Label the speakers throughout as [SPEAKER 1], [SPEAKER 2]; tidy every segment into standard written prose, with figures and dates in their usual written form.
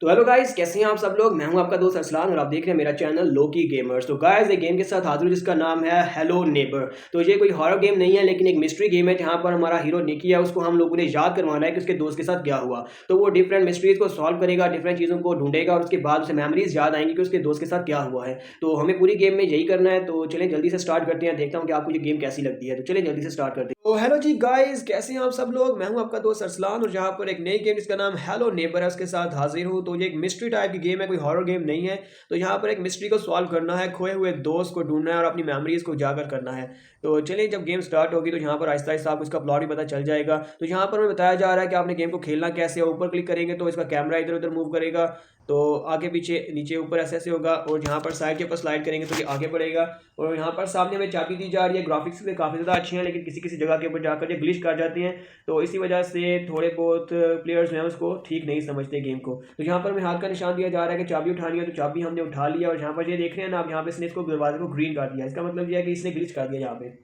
[SPEAKER 1] तो hello guys, कैसे हैं आप सब लोग। मैं हूं आपका दोस्त अरसलान और आप देख रहे हैं मेरा चैनल लोकी गेमर्स। तो गाइस, एक गेम के साथ हाजिर हूं जिसका नाम है हेलो नेबर। तो ये कोई हॉरर गेम नहीं है लेकिन एक मिस्ट्री गेम है जहां पर हमारा हीरो निकी है, उसको हम लोगों ने याद करवाना है कि उसके दोस्त के साथ क्या हुआ। तो वो डिफरेंट मिस्ट्रीज को सॉल्व करेगा, डिफरेंट चीज़ों को ढूंढेगा और उसके बाद उसे मेमोरीज याद आएंगी कि उसके दोस्त के साथ क्या हुआ है। तो हमें पूरी गेम में यही करना है। तो चलें जल्दी से स्टार्ट करते हैं, देखता हूँ कि आपको ये गेम कैसी लगती है। तो चलें जल्दी से स्टार्ट करते हैं। तो हेलो जी गाइस, कैसे हैं आप सब लोग। मैं हूं आपका दोस्त अरसलान और यहाँ पर एक नई गेम जिसका नाम हेलो नेबर है उसके साथ हाजिर हूँ। तो ये एक मिस्ट्री टाइप की गेम है, कोई हॉरर गेम नहीं है। तो यहाँ पर एक मिस्ट्री को सॉल्व करना है, खोए हुए दोस्त को ढूंढना है और अपनी मेमोरीज को उजागर करना है। तो चलिए, जब गेम स्टार्ट होगी तो यहाँ पर आहिस्ता आहिस्ता आपको इसका प्लॉट भी पता चल जाएगा। तो यहाँ पर हमें बताया जा रहा है कि आपने गेम को खेलना कैसे है। ऊपर क्लिक करेंगे तो इसका कैमरा इधर उधर मूव करेगा, तो आगे पीछे नीचे ऊपर ऐसे ऐसे होगा। और यहाँ पर साइड के ऊपर स्लाइड करेंगे तो ये आगे बढ़ेगा। और यहाँ पर सामने हमें चाबी दी जा रही है। ग्राफिक्स भी काफ़ी ज़्यादा अच्छे हैं लेकिन किसी किसी जगह के ऊपर जाकर ये ग्लिच कर जाते हैं। तो इसी वजह से थोड़े बहुत प्लेयर्स जो हैं उसको ठीक नहीं समझते गेम को। तो यहाँ पर हमें हाथ का निशान दिया जा रहा है कि चाबी उठानी है, तो चाबी हमने उठा लिया। और यहाँ पर ये देख रहे हैं ना आप, यहाँ पे इसने इसको दरवाजे को ग्रीन कर दिया। इसका मतलब यह है कि इसने ग्लिच कर दिया यहाँ पे।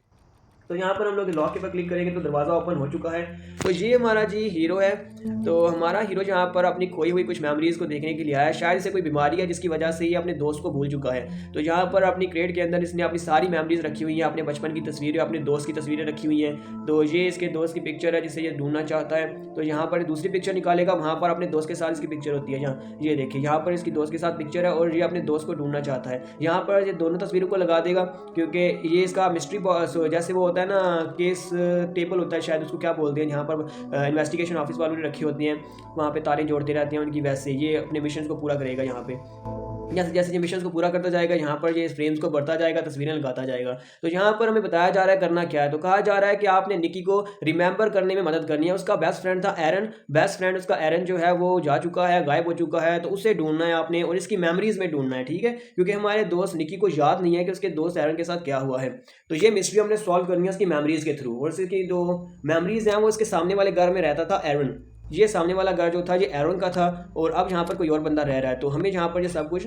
[SPEAKER 1] तो यहाँ पर हम लोग लॉक के पर क्लिक करेंगे तो दरवाज़ा ओपन हो चुका है। तो ये हमारा जी हीरो है। तो हमारा हीरो यहाँ पर अपनी खोई हुई कुछ मेमोरीज़ को देखने के लिए आया है। शायद इसे कोई बीमारी है जिसकी वजह से ये अपने दोस्त को भूल चुका है। तो यहाँ पर अपनी क्रेट के अंदर इसने अपनी सारी मेमोरीज़ रखी हुई हैं, अपने बचपन की तस्वीरें, अपने दोस्त की तस्वीरें रखी हुई हैं। तो ये इसके दोस्त की पिक्चर है जिसे ये ढूंढना चाहता है। तो यहाँ पर दूसरी पिक्चर निकालेगा, वहाँ पर अपने दोस्त के साथ इसकी पिक्चर होती है। यहाँ ये देखिए, यहाँ पर इसकी दोस्त के साथ पिक्चर है और ये अपने दोस्त को ढूंढना चाहता है। यहाँ पर ये दोनों तस्वीरों को लगा देगा क्योंकि ये इसका मिस्ट्री जैसे वो होता है ना, केस टेबल होता है शायद, उसको क्या बोलते हैं, यहाँ पर इन्वेस्टिगेशन ऑफिस वालों ने रखी होती हैं, वहाँ पे तारें जोड़ते रहते हैं उनकी। वैसे ये अपने मिशन को पूरा करेगा। यहाँ पे जैसे जैसे ये मिशन को पूरा करता जाएगा यहाँ पर ये फ्रेम्स को बढ़ता जाएगा, तस्वीरें लगाता जाएगा। तो यहाँ पर हमें बताया जा रहा है करना क्या है। तो कहा जा रहा है कि आपने निकी को रिमेंबर करने में मदद करनी है। उसका बेस्ट फ्रेंड था एरन, बेस्ट फ्रेंड उसका एरन जो है वो जा चुका है, गायब हो चुका है। तो उसे ढूंढना है आपने और इसकी मेमोरीज में ढूंढना है, ठीक है, क्योंकि हमारे दोस्त निकी को याद नहीं है कि उसके दोस्त एरन के साथ क्या हुआ है। तो ये मिस्ट्री हमने सॉल्व करनी है उसकी मेमोरीज के थ्रू। और उसकी जो मेमोरीज हैं वो इसके सामने वाले घर में रहता था एरन। ये सामने वाला घर जो था ये एरन का था और अब यहाँ पर कोई और बंदा रह रहा है। तो हमें यहाँ पर ये सब कुछ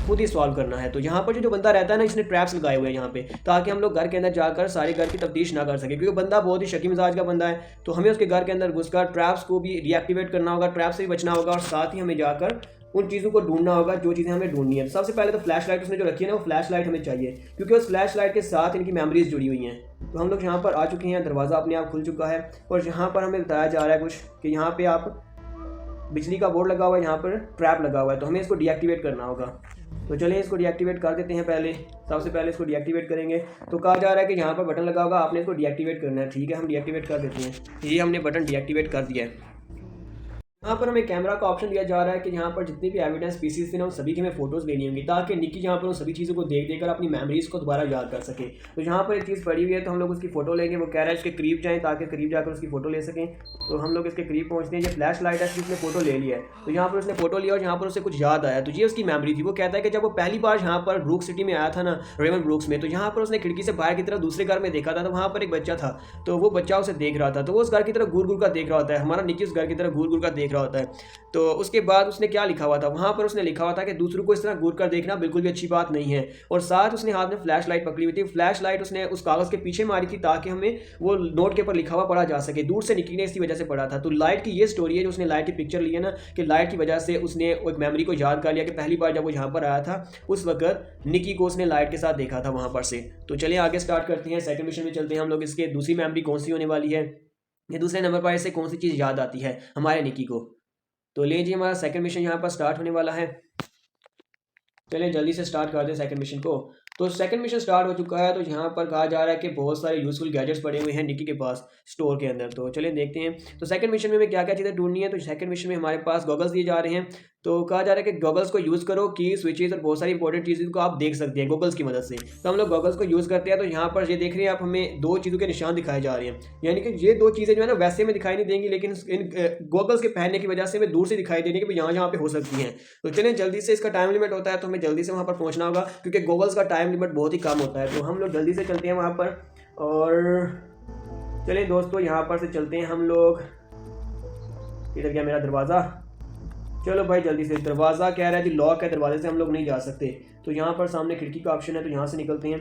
[SPEAKER 1] खुद ही सॉल्व करना है। तो यहाँ पर जो बंदा रहता है ना, इसने ट्रैप्स लगाए हुए हैं यहाँ पे, ताकि हम लोग घर के अंदर जाकर सारे घर की तफ्तीश ना कर सके, क्योंकि बंदा बहुत ही शकी मिजाज का बंदा है। तो हमें उसके घर के अंदर घुसकर ट्रैप्स को भी डीएक्टिवेट करना होगा, ट्रैप से भी बचना होगा और साथ ही हमें जाकर उन चीज़ों को ढूंढना होगा जो चीज़ें हमें ढूंढनी है। सबसे पहले तो फ्लैश लाइट उसने जो रखी है ना, वो फ्लैश लाइट हमें चाहिए क्योंकि उस फ्लैश लाइट के साथ इनकी मेमोरीज जुड़ी हुई हैं। तो हम लोग यहाँ पर आ चुके हैं, दरवाज़ा अपने आप खुल चुका है और यहाँ पर हमें बताया जा रहा है कुछ कि यहाँ पे आप बिजली का बोर्ड लगा हुआ है, यहाँ पर ट्रैप लगा हुआ है, तो हमें इसको डीएक्टिवेट करना होगा। तो चलिए इसको डीएक्टिवेट कर देते हैं। सबसे पहले इसको डीएक्टिवेट करेंगे। तो कहा जा रहा है कि यहाँ पर बटन लगा होगा, आपने इसको डीएक्टिवेट करना है, ठीक है, हम डीएक्टिवेट कर देते हैं। ये हमने बटन डीएक्टिवेट कर दिया है। यहाँ पर हमें कैमरा का ऑप्शन दिया जा रहा है कि यहाँ पर जितनी भी एविडेंस पीसीस थे ना, उन सभी की हमें फोटोज़ लेनी होंगी ताकि निकी यहाँ पर उन सभी चीज़ों को देख देकर अपनी मेमोरीज़ को दोबारा याद कर सके। तो यहाँ पर एक चीज़ पड़ी हुई है तो हम लोग उसकी फ़ोटो लेंगे। वो कह रहा है इसके करीब जाएँ ताकि करीब जाकर उसकी फ़ोटो ले सकें। तो हम लोग इसके करीब पहुँचते हैं। ये फ्लैश लाइट है, उसने फ़ोटो ले लिया है। तो यहाँ पर उसने फ़ोटो लिया और यहाँ पर उसे कुछ याद आया। तो ये उसकी मेमोरी थी। वो कहता है कि जब वो पहली बार यहाँ पर ब्रूक सिटी में आया था ना, रेमन ब्रूक्स में, तो यहाँ पर उसने खिड़की से बाहर की तरफ दूसरे घर में देखा था। तो वहाँ पर एक बच्चा था, तो वो बच्चा उसे देख रहा था। तो वो उस घर की तरफ घूर घूर का देख रहा होता है, हमारा निकी उस घर की तरफ घूर घूर का देख रहा होता है। तो उसके बाद उसने क्या लिखा हुआ था, वहाँ पर उसने लिखा हुआ था कि दूसरों को इस तरह घूर कर देखना बिल्कुल भी अच्छी बात नहीं है। और साथ उसने हाथ में फ्लैश लाइट पकड़ी हुई थी। फ्लैश लाइट उसने उस कागज़ के पीछे मारी थी ताकि हमें वो नोट के ऊपर लिखा हुआ पढ़ा जा सके। दूर से निकी ने इसी वजह से पढ़ा था। तो लाइट की ये स्टोरी है जो उसने लाइट की पिक्चर ली है ना, कि लाइट की वजह से उसने एक मेमोरी को याद कर लिया कि पहली बार जब वो यहाँ पर आया था उस वक्त निकी को उसने लाइट के साथ देखा था वहाँ पर से। तो चलिए आगे स्टार्ट करते हैं, सेकंड मिशन में चलते हैं हम लोग। इसके दूसरी मेमोरी कौन सी होने वाली है, ये दूसरे नंबर पर इसे कौन सी चीज़ याद आती है हमारे निकी को। तो ले जी, हमारा सेकंड मिशन यहाँ पर स्टार्ट होने वाला है। चलिए जल्दी से स्टार्ट कर दें सेकंड मिशन को। तो सेकंड मिशन स्टार्ट हो चुका है। तो यहाँ पर कहा जा रहा है कि बहुत सारे यूजफुल गैजेट्स पड़े हुए हैं निकी के पास स्टोर के अंदर। तो चलिए देखते हैं तो सेकंड मिशन में हमें क्या क्या चीज़ें ढूंढनी है। तो सेकंड मिशन में हमारे पास गॉगल्स दिए जा रहे हैं। तो कहा जा रहा है कि गॉगल्स को यूज़ करो, की स्विचेस और बहुत सारी इंपॉर्टेंट चीज़ों को आप देख सकते हैं गॉगल्स की मदद से। तो हम लोग गॉगल्स को यूज़ करते हैं। तो यहाँ पर ये देख रहे हैं आप, हमें दो चीज़ों के निशान दिखाए जा रहे हैं, यानी कि ये दो चीज़ें जो है ना वैसे में दिखाई नहीं देंगी, लेकिन इन गॉगल्स के पहनने की वजह से हमें दूर से दिखाई देंगी कि यहाँ यहाँ पे हो सकती हैं। तो चलिए जल्दी से, इसका टाइम लिमिट होता है तो हमें जल्दी से वहाँ पर पहुँचना होगा क्योंकि गॉगल्स का टाइम लिमिट बहुत ही कम होता है। तो हम लोग जल्दी से चलते हैं वहाँ पर। और चलिए दोस्तों, यहाँ पर से चलते हैं हम लोग। इधर गया मेरा दरवाज़ा। चलो भाई जल्दी से, दरवाज़ा कह रहा है कि लॉक है, दरवाजे से हम लोग नहीं जा सकते। तो यहाँ पर सामने खिड़की का ऑप्शन है, तो यहाँ से निकलते हैं।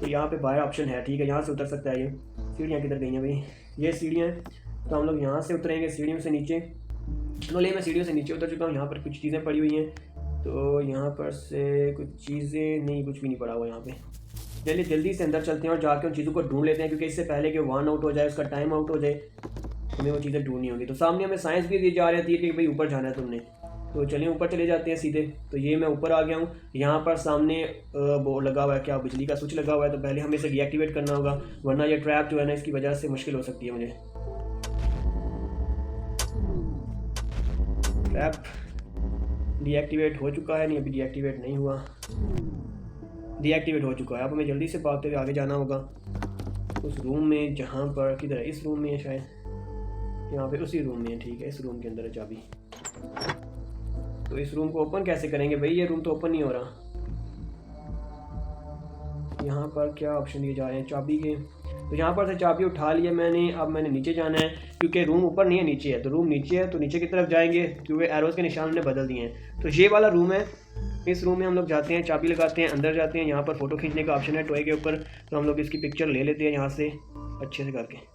[SPEAKER 1] तो यहाँ पे बाहर ऑप्शन है, ठीक है, यहाँ से उतर सकता है। ये सीढ़ियाँ किधर गई हैं भाई, ये सीढ़ियाँ हैं। तो हम लोग यहाँ से उतरेंगे सीढ़ियों से नीचे। तो ले मैं सीढ़ियों से नीचे उतर चुका हूँ। यहाँ पर कुछ चीज़ें पड़ी हुई हैं, तो यहाँ पर से कुछ चीज़ें नहीं, कुछ भी नहीं पड़ा हुआ यहाँ पे। चलिए जल्दी से अंदर चलते हैं और जाके उन चीज़ों को ढूंढ लेते हैं, क्योंकि इससे पहले कि वन आउट हो जाए, उसका टाइम आउट हो जाए, हमें वो चीज़ें ढूंढनी होगी। तो सामने हमें साइंस भी दी जा रही थी कि भाई ऊपर जाना है तुमने, तो चलिए ऊपर चले जाते हैं सीधे। तो ये मैं ऊपर आ गया हूँ। यहाँ पर सामने वो लगा हुआ है, क्या बिजली का स्विच लगा हुआ है, तो पहले हमें इसे डीएक्टिवेट करना होगा, वरना ये ट्रैप जो है ना इसकी वजह से मुश्किल हो सकती है मुझे। ट्रैप डीएक्टिवेट हो चुका है, नहीं अभी डीएक्टिवेट नहीं हुआ, डीएक्टिवेट हो चुका है। अब हमें जल्दी से भागते हुए आगे जाना होगा उस रूम में, जहाँ पर किधर है, इस रूम में है शायद, यहाँ पे उसी रूम में है। ठीक है, इस रूम के अंदर है चाबी। तो इस रूम को ओपन कैसे करेंगे भाई, ये रूम तो ओपन नहीं हो रहा। यहाँ पर क्या ऑप्शन दिए जा रहे हैं चाबी के, तो यहाँ पर से चाबी उठा लिया मैंने। अब मैंने नीचे जाना है, क्योंकि रूम ऊपर नहीं है नीचे है, तो रूम नीचे है, तो नीचे की तरफ जाएंगे, क्योंकि एरोज़ के निशान हमने बदल दिए हैं। तो ये वाला रूम है, इस रूम में हम लोग जाते हैं, चाबी लगाते हैं, अंदर जाते हैं। यहाँ पर फ़ोटो खींचने का ऑप्शन है टॉय के ऊपर, तो हम लोग इसकी पिक्चर ले लेते हैं यहाँ से अच्छे से करके।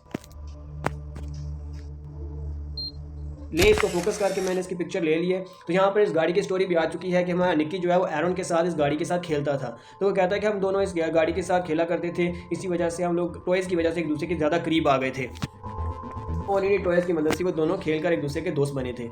[SPEAKER 1] ले इसको फोकस करके मैंने इसकी पिक्चर ले ली है। तो यहाँ पर इस गाड़ी की स्टोरी भी आ चुकी है कि हमारा निक्की जो है वो एरन के साथ इस गाड़ी के साथ खेलता था। तो वो कहता है कि हम दोनों इस गाड़ी के साथ खेला करते थे, इसी वजह से हम लोग टॉयज़ की वजह से एक दूसरे के ज़्यादा करीब आ गए थे, और इन्हीं टॉयज़ की मदद से वो दोनों खेल कर एक दूसरे के दोस्त बने थे।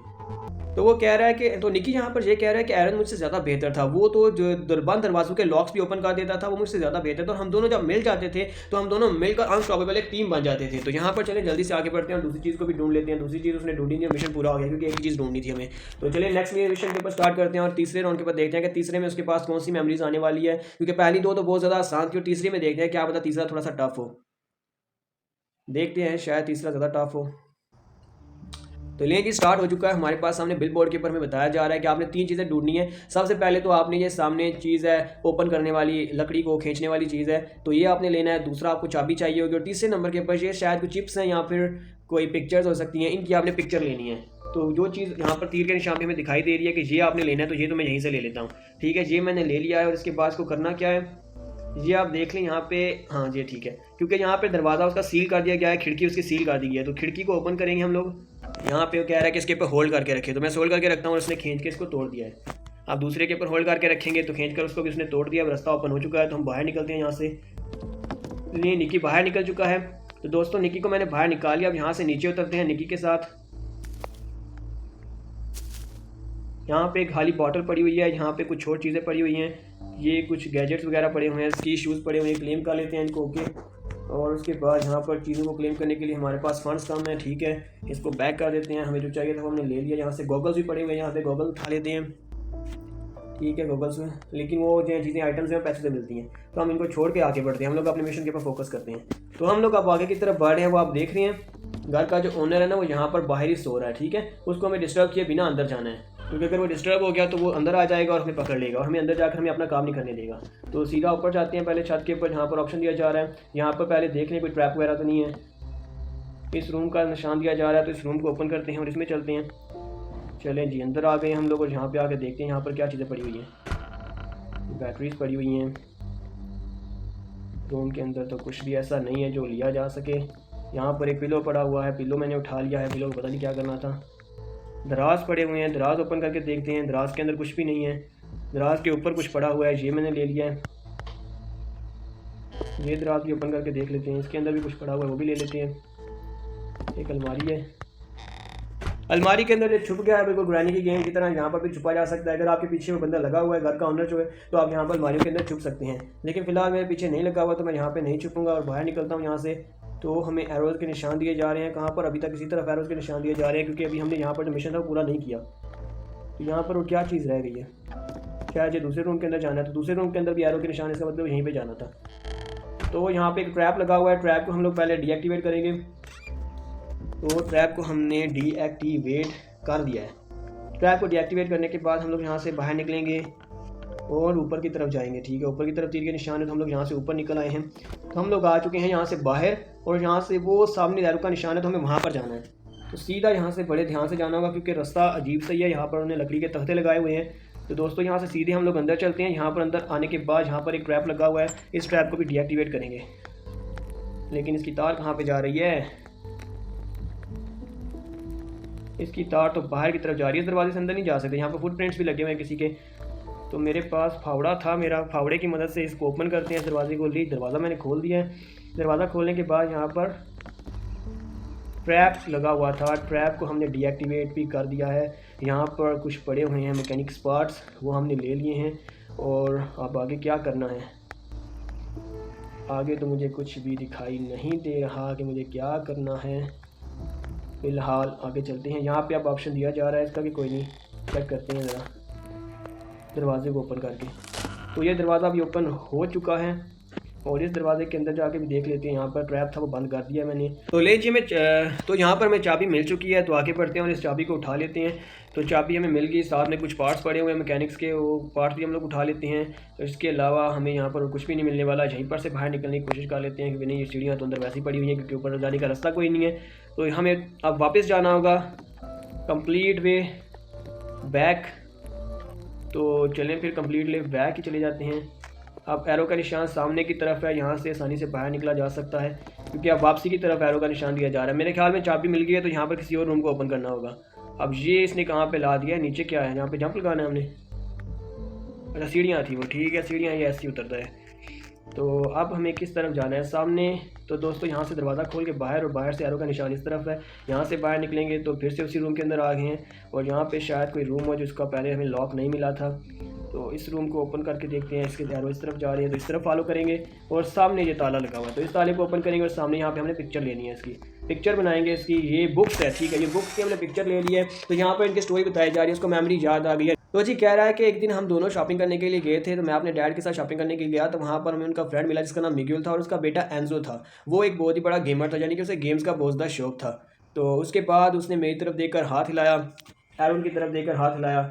[SPEAKER 1] तो वो कह रहा है कि, तो निक्की यहाँ पर ये कह रहा है कि एरन मुझसे ज़्यादा बेहतर था, वो तो जो बंद दरवाज़ों के लॉक्स भी ओपन कर देता था, वो मुझसे ज़्यादा बेहतर था। और हम दोनों जब मिल जाते थे तो हम दोनों मिलकर अनस्टॉपेबल एक टीम बन जाते थे। तो यहाँ पर चले जल्दी से आगे बढ़ते हैं और दूसरी चीज़ को भी ढूंढ लेते हैं। दूसरी चीज़ उसने ढूंढी नहीं, मिशन पूरा हो गया, क्योंकि एक चीज़ ढूंढनी थी हमें। तो चलिए नेक्स्ट मिशन के ऊपर स्टार्ट करते हैं और तीसरे राउंड के ऊपर देखते हैं कि तीसरे में उसके पास कौन सी मेमोरीज आने वाली है, क्योंकि पहली दो तो बहुत ज़्यादा आसान थी और तीसरे में देखते हैं क्या पता तीसरा थोड़ा सा टफ हो। देखते हैं, शायद तीसरा ज़्यादा टफ हो। तो लेकिन जी स्टार्ट हो चुका है हमारे पास। सामने बिल बोर्ड के ऊपर में बताया जा रहा है कि आपने 3 चीज़ें ढूंढनी है। सबसे पहले तो आपने ये सामने चीज़ है ओपन करने वाली, लकड़ी को खींचने वाली चीज़ है, तो ये आपने लेना है। दूसरा आपको चाबी चाहिए होगी, और तीसरे नंबर के ऊपर ये शायद कुछ चिप्स हैं या फिर कोई पिक्चर्स हो सकती हैं, इनकी आपने पिक्चर लेनी है। तो जो चीज़ यहाँ पर तीर के निशान पे हमें दिखाई दे रही है कि ये आपने लेना है, तो ये तो मैं यहीं से ले लेता हूँ। ठीक है, ये मैंने ले लिया है। और इसके बाद इसको करना क्या है, ये आप देख लें यहाँ पे, हाँ ये ठीक है, क्योंकि यहाँ पे दरवाज़ा उसका सील कर दिया गया है, खिड़की उसकी सील कर दी गई है। तो खिड़की को ओपन करेंगे हम लोग। यहाँ पे वो कह रहा है कि इसके ऊपर होल्ड करके रखे, तो मैं होल्ड करके रखता हूँ और उसने खींच के इसको तोड़ दिया है। आप दूसरे के ऊपर होल्ड करके रखेंगे तो खींच कर उसको भी उसने तोड़ दिया। रास्ता ओपन हो चुका है, तो हम बाहर निकलते हैं यहाँ से। नहीं, निक्की बाहर निकल चुका है। तो दोस्तों निक्की को मैंने बाहर निकाल लिया। अब यहाँ से नीचे उतरते हैं निक्की के साथ। यहाँ पे एक खाली बॉटल पड़ी हुई है, यहाँ पे कुछ और चीज़ें पड़ी हुई हैं, ये कुछ गैजेट्स वगैरह पड़े हुए हैं, स्की शूज़ पड़े हुए हैं, क्लेम कर लेते हैं इनको। ओके, और उसके बाद यहाँ पर चीज़ों को क्लेम करने के लिए हमारे पास फंड्स कम है। ठीक है, इसको बैक कर देते हैं, हमें जो चाहिए था वो हमने ले लिया। यहाँ से गॉगल्स भी पड़े हुए हैं, यहाँ से गॉगल उठा लेते हैं। ठीक है, गॉगल्स में, लेकिन वो जो चीज़ें आइटम्स हैं पैसे से मिलती हैं, तो हम इनको छोड़ के आगे बढ़ते हैं। हम लोग अपने मिशन के ऊपर फोकस करते हैं। तो हम लोग अब आगे की तरफ बढ़ रहे हैं। वो आप देख रहे हैं घर का जो ओनर है ना, वो यहाँ पर बाहर ही सो रहा है। ठीक है, उसको हमें डिस्टर्ब किए बिना अंदर जाना है, क्योंकि अगर वो डिस्टर्ब हो गया तो वो अंदर आ जाएगा और हमें पकड़ लेगा और हमें अंदर जाकर हमें अपना काम नहीं करने देगा। तो सीधा ऊपर जाते हैं, पहले छत के ऊपर जहाँ पर ऑप्शन दिया जा रहा है, यहाँ पर पहले देख लें कोई ट्रैप वगैरह तो नहीं है। इस रूम का निशान दिया जा रहा है, तो इस रूम को ओपन करते हैं और इसमें चलते हैं। चलें जी, अंदर आ गए हम लोग और यहाँ पे आके देखते हैं यहाँ पर क्या चीज़ें पड़ी हुई हैं। बैटरीज पड़ी हुई हैं रूम के अंदर, तो कुछ भी ऐसा नहीं है जो लिया जा सके। यहाँ पर एक पिलो पड़ा हुआ है, पिलो मैंने उठा लिया है, पिलो को पता नहीं क्या करना था। दराज पड़े हुए हैं, दराज ओपन करके देखते हैं। दराज के अंदर कुछ भी नहीं है, दराज के ऊपर कुछ पड़ा हुआ है, ये मैंने ले लिया है। ये दराज भी ओपन करके देख लेते हैं, इसके अंदर भी कुछ पड़ा हुआ है, वो भी ले लेते हैं। एक अलमारी है, अलमारी के अंदर ये छुप गया है बिल्कुल ग्रैनी की गेम की तरह। यहाँ पर भी छुपा जा सकता है, अगर आपके पीछे वो बंदा लगा हुआ है घर का ओनर जो है, तो आप यहाँ पर अलमारियों के अंदर छुप सकते हैं। लेकिन फिलहाल मेरे पीछे नहीं लगा हुआ, तो मैं यहाँ पे नहीं छुपूंगा और बाहर निकलता हूँ यहाँ से। तो हमें एरोज़ के निशान दिए जा रहे हैं, कहाँ पर, अभी तक इसी तरफ एरोज़ के निशान दिए जा रहे हैं, क्योंकि अभी हमने यहाँ पर जो मिशन था वो पूरा नहीं किया। तो यहाँ पर वो क्या चीज़ रह गई है, शायद ये दूसरे रूम के अंदर जाना है। तो दूसरे रूम के अंदर भी एरो के निशान, इसका मतलब यहीं पर जाना था। तो यहाँ पर एक ट्रैप लगा हुआ है, ट्रैप को हम लोग पहले डीएक्टिवेट करेंगे। तो ट्रैप को हमने डीएक्टिवेट कर दिया है। ट्रैप को डीएक्टिवेट करने के बाद हम लोग यहाँ से बाहर निकलेंगे और ऊपर की तरफ जाएंगे। ठीक है, ऊपर की तरफ तीर के निशान है, तो हम लोग यहाँ से ऊपर निकल आए हैं। तो हम लोग आ चुके हैं यहाँ से बाहर, और यहाँ से वो सामने एरो का निशान है, तो हमें वहाँ पर जाना है। तो सीधा यहाँ से बड़े ध्यान से जाना होगा, क्योंकि रास्ता अजीब सही है। यहाँ पर उन्होंने लकड़ी के तख्ते लगाए हुए हैं। तो दोस्तों यहाँ से सीधे हम लोग अंदर चलते हैं। यहाँ पर अंदर आने के बाद यहाँ पर एक ट्रैप लगा हुआ है, इस ट्रैप को भी डीएक्टिवेट करेंगे। लेकिन इसकी तार कहाँ पर जा रही है, इसकी तार तो बाहर की तरफ जा रही है, दरवाजे से अंदर नहीं जा सकते। यहाँ पर फुटप्रिंट्स भी लगे हुए हैं किसी के। तो मेरे पास फावड़ा था, मेरा फावड़े की मदद से इसको ओपन करते हैं दरवाजे को। दरवाज़ा मैंने खोल दिया है। दरवाज़ा खोलने के बाद यहाँ पर ट्रैप लगा हुआ था, ट्रैप को हमने डीएक्टिवेट भी कर दिया है। यहाँ पर कुछ पड़े हुए हैं मैकेनिक्स पार्ट्स, वो हमने ले लिए हैं। और अब आगे क्या करना है, आगे तो मुझे कुछ भी दिखाई नहीं दे रहा कि मुझे क्या करना है। फ़िलहाल आगे चलते हैं। यहाँ पे अब ऑप्शन दिया जा रहा है इसका कि कोई नहीं, चेक करते हैं ज़रा दरवाजे को ओपन करके। तो ये दरवाज़ा अभी ओपन हो चुका है और इस दरवाजे के अंदर जाके भी देख लेते हैं। यहाँ पर ट्रैप था वो बंद कर दिया मैंने। तो लीजिए तो यहाँ पर हमें चाबी मिल चुकी है, तो आगे बढ़ते हैं और इस चाबी को उठा लेते हैं। तो चाबी हमें मिल गई, साथ में कुछ पार्ट्स पड़े हुए हैं मैकेनिक्स के, वो पार्ट्स भी हम लोग उठा लेते हैं। तो इसके अलावा हमें यहाँ पर कुछ भी नहीं मिलने वाला। यहीं पर से बाहर निकलने की कोशिश कर लेते हैं, क्योंकि नहीं ये सीढ़ियाँ तो अंदर वैसी पड़ी हुई हैं, क्योंकि ऊपर जाने का रास्ता कोई नहीं है। तो हमें अब वापस जाना होगा, कंप्लीट वे बैक। तो चलें फिर कंप्लीट वे बैक ही चले जाते हैं। अब एरो का निशान सामने की तरफ है, यहाँ से आसानी से बाहर निकला जा सकता है, क्योंकि अब वापसी की तरफ एरो का निशान दिया जा रहा है। मेरे ख्याल में चाबी मिल गई है, तो यहाँ पर किसी और रूम को ओपन करना होगा। अब ये इसने कहाँ पे ला दिया है, नीचे क्या है, यहाँ पे जंप लगाना है हमने। अच्छा सीढ़ियाँ थी वो, ठीक है सीढ़ियाँ ये ऐसे ही उतरता है। तो अब हमें किस तरफ जाना है, सामने। तो दोस्तों यहाँ से दरवाज़ा खोल के बाहर, और बाहर से एरो का निशान इस तरफ है। यहाँ से बाहर निकलेंगे तो फिर से उसी रूम के अंदर आ गए हैं, और यहाँ पे शायद कोई रूम हो जिसका पहले हमें लॉक नहीं मिला था। तो इस रूम को ओपन करके देखते हैं। इसके एरो इस तरफ जा रही है, तो इस तरफ फॉलो करेंगे, और सामने ये ताला लगा हुआ है, तो इस ताले को ओपन करेंगे, और सामने यहाँ पे हमने पिक्चर लेनी है, इसकी पिक्चर बनाएंगे इसकी। ये बुक्स है, ठीक है, ये बुक्स की हमने पिक्चर ले ली है। तो यहाँ पर इनकी स्टोरी बताई जा रही है, उसको मेमोरी याद आ गई है। तो जी कह रहा है कि एक दिन हम दोनों शॉपिंग करने के लिए गए थे, तो मैं अपने डैड के साथ शॉपिंग करने के लिए गया, तो वहाँ पर हमें उनका फ्रेंड मिला जिसका नाम मिग्यूल था, और उसका बेटा एंजो था। वो एक बहुत ही बड़ा गेमर था, यानी कि उसे गेम्स का बहुत ज़्यादा शौक था। तो उसके बाद उसने मेरी तरफ देखकर हाथ हिलाया, एरोन की तरफ देखकर हाथ हिलाया,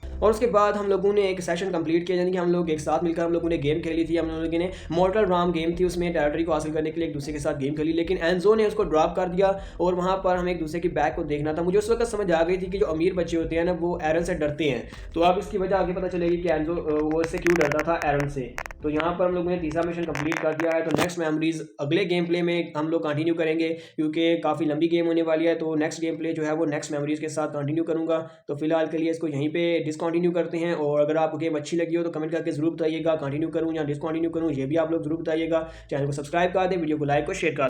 [SPEAKER 1] और उसके बाद हम लोगों ने एक सेशन कंप्लीट किया, यानी कि हम लोग एक साथ मिलकर हम लोगों ने गेम खेली थी। हम लोगों ने मॉर्टल राम गेम थी, उसमें टेरिटरी को हासिल करने के लिए एक दूसरे के साथ गेम खेली, लेकिन एंजो ने उसको ड्रॉप कर दिया, और वहाँ पर हमें एक दूसरे की बैक को देखना था। मुझे उस वक्त समझ आ गई थी कि जो अमीर बच्चे होते हैं ना, वो एरन से डरते हैं। तो अब इसकी वजह आगे पता चलेगी कि एंजो वो इससे क्यों डरता था, एरन से। तो यहाँ पर हम लोगों ने तीसरा मिशन कंप्लीट कर दिया है। तो नेक्स्ट मेमोरीज अगले गेम प्ले में हम लोग कंटिन्यू करेंगे, क्योंकि काफ़ी लंबी गेम होने वाली है। तो नेक्स्ट गेम प्ले जो है वो नेक्स्ट मेमोरीज के साथ कंटिन्यू करूँगा। तो फिलहाल के लिए इसको यहीं पे डिसकंटिन्यू करते हैं, और अगर आपको गेम अच्छी लगी हो तो कमेंट करके जरूर बताइएगा, कंटिन्यू करूँ या डिसकंटिन्यू करूँ, ये भी आप लोग जरूर बताइएगा। चैनल को सब्सक्राइब कर दें, वीडियो को लाइक और शेयर कर